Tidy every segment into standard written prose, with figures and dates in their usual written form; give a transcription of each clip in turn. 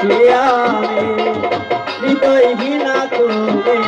গেছি আমি হৃদয়হীনা তুমি।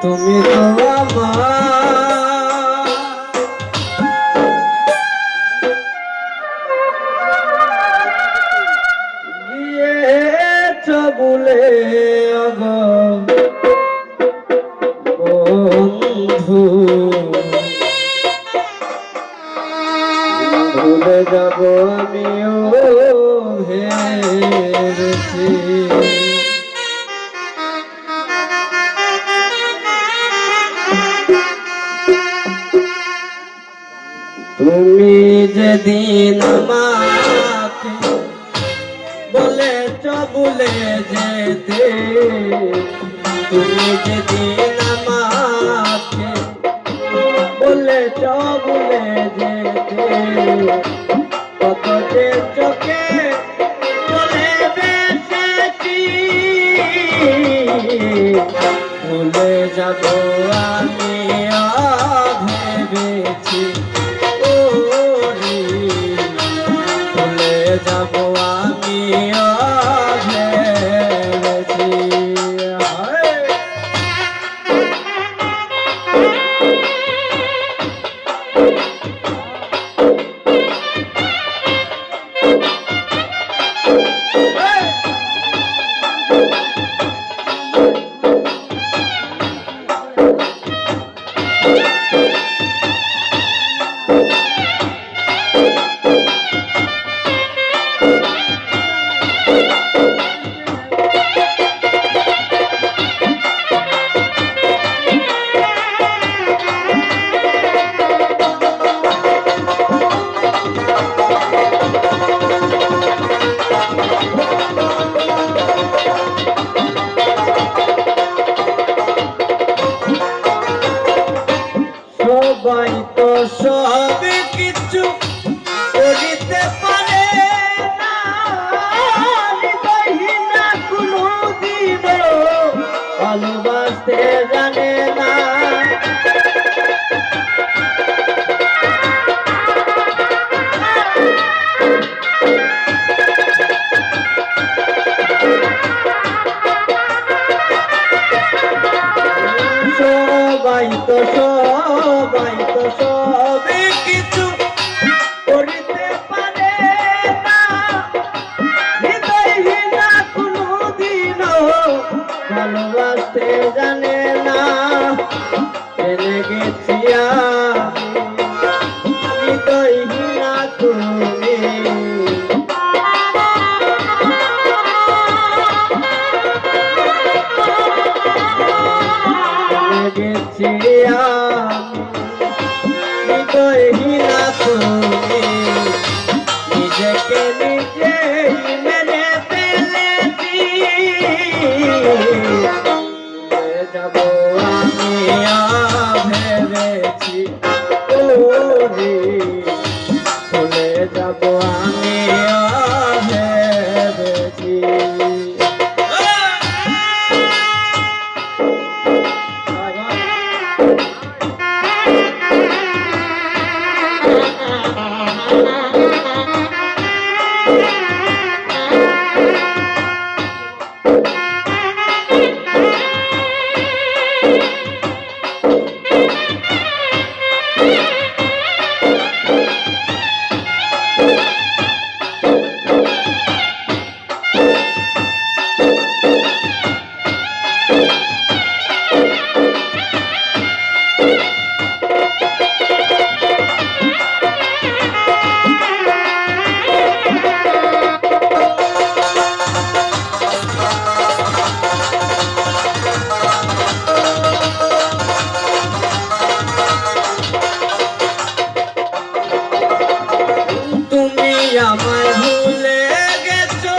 তুমি তো আমার গিয়েছ বলে বন্ধু, ভুলে যাব আমিও ভেবেছি। তুমি যেদিন আমাকে বলেছ ভুলে যেতে, তুমি যেদিন আমাকে বলেছ ভুলে যেতে, কত যে চোখে চলে বেসেছি, ভুলে যাব আমি ভেবেছি। যাব আমি ভেবেছি। সবাই তো সব কিছু করিতে পারে না, হৃদয়হীনা কোনদিন ভালোবাসতে জানে না। সবাই তো সবে কিছু করিতে পারে না, হৃদয়হীনা কোনদিন ভালোবাসতে জানে না। জেনে গেছি আমি হৃদয়হীনা তুমি, গেছি হৃদয়হীনা তুমি, নিজেকে নিজে মেরে ফেলেছি। যাব আমি ভেবেছি, ভুলে যাব আমি ভেবেছি। আমায় ভুলে গেছো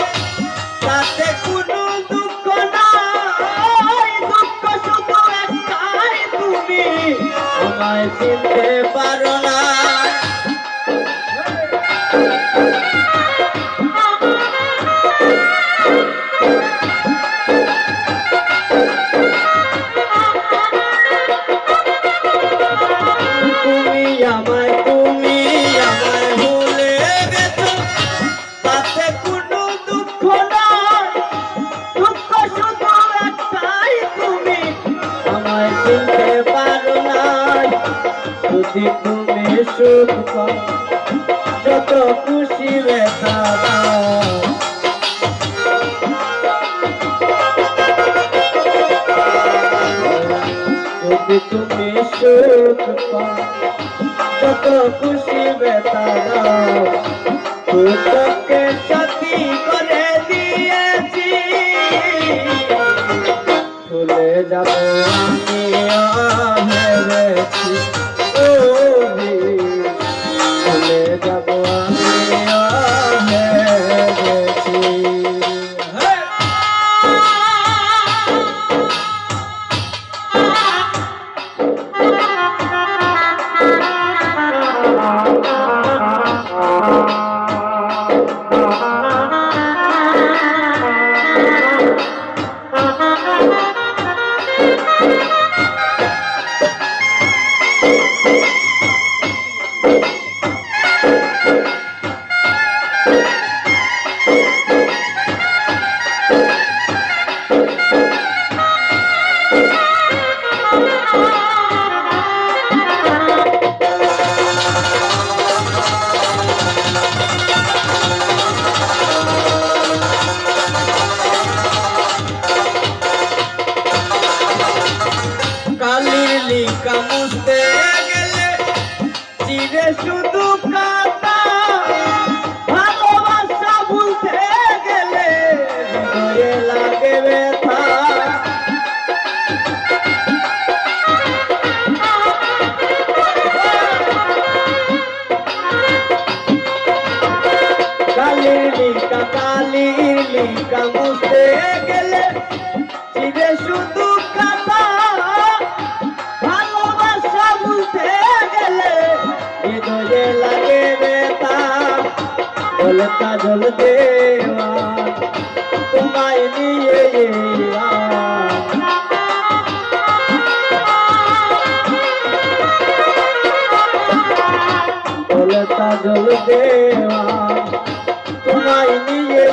তাতে কোনো দুঃখ নাই, দুঃখ শুধু একটাই, তুমি আমায় চিনতে পারো না। সুখ পাও যত খুশি ব্যথা দাও যদি তুমি সুখ পাও যত খুশি ব্যথা দাও তোকে সাথী করে দিয়েছি ভুলে যাব আমি ভেবেছি ও ভুলে যাব আমি ভেবেছি লিখা মুছতে গেলে চিরে শুধু কাটা ভালোবাসা ভুলতে গেলে হৃদয়ে লাগে ব্যথা কালি লিখা মুছতে গেলে চিরে শুধু কাটা লাগে বেতা বলতা জল দেওয়া তোমায় নিয়ে বলতা জল দেওয়া তোমায় নিয়ে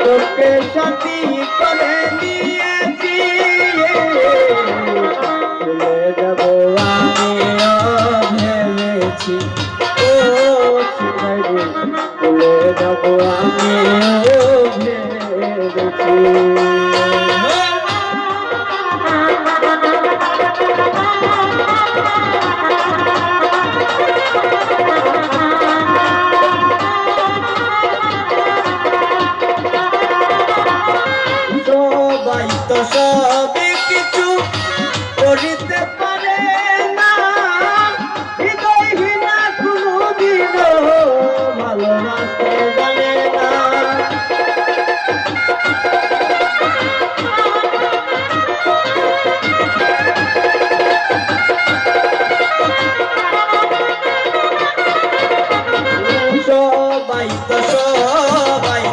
তোকে সাথী করে নিয়েছি ভুলে যাব ভেবেছি ও ভুলে যাব আমি ভেবেছি সবাই তো সবই কিছু করিতে পারে না হৃদয়হীনা কোনোদিনও ভালোবাসতে জানে না সবাই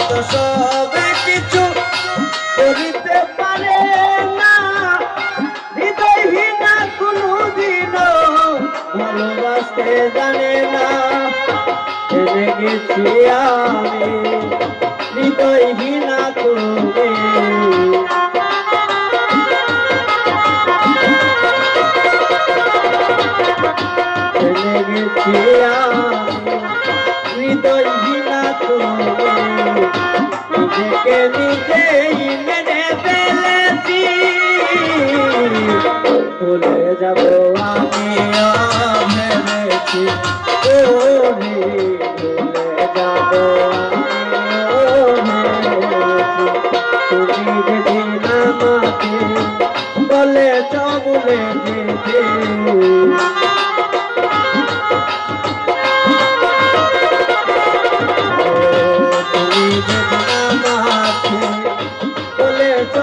তো সবই কিছু করিতে পারে না হৃদয়হীনা কোনোদিনও ভালোবাসতে জানে না জেনে গেছি আমি হৃদয়হীনা তুমি জেনে গেছি আমি হৃদয়হীনা তুমি নিজেকে নিজেই মেনে ফেলেছি ভুলে যাব আমি ভেবেছি ও ভুলে যাব আমি তুমি যেদিন আমাকে বলেছ ভুলে যেতে তুমি যেদিন আমাকে বলেছ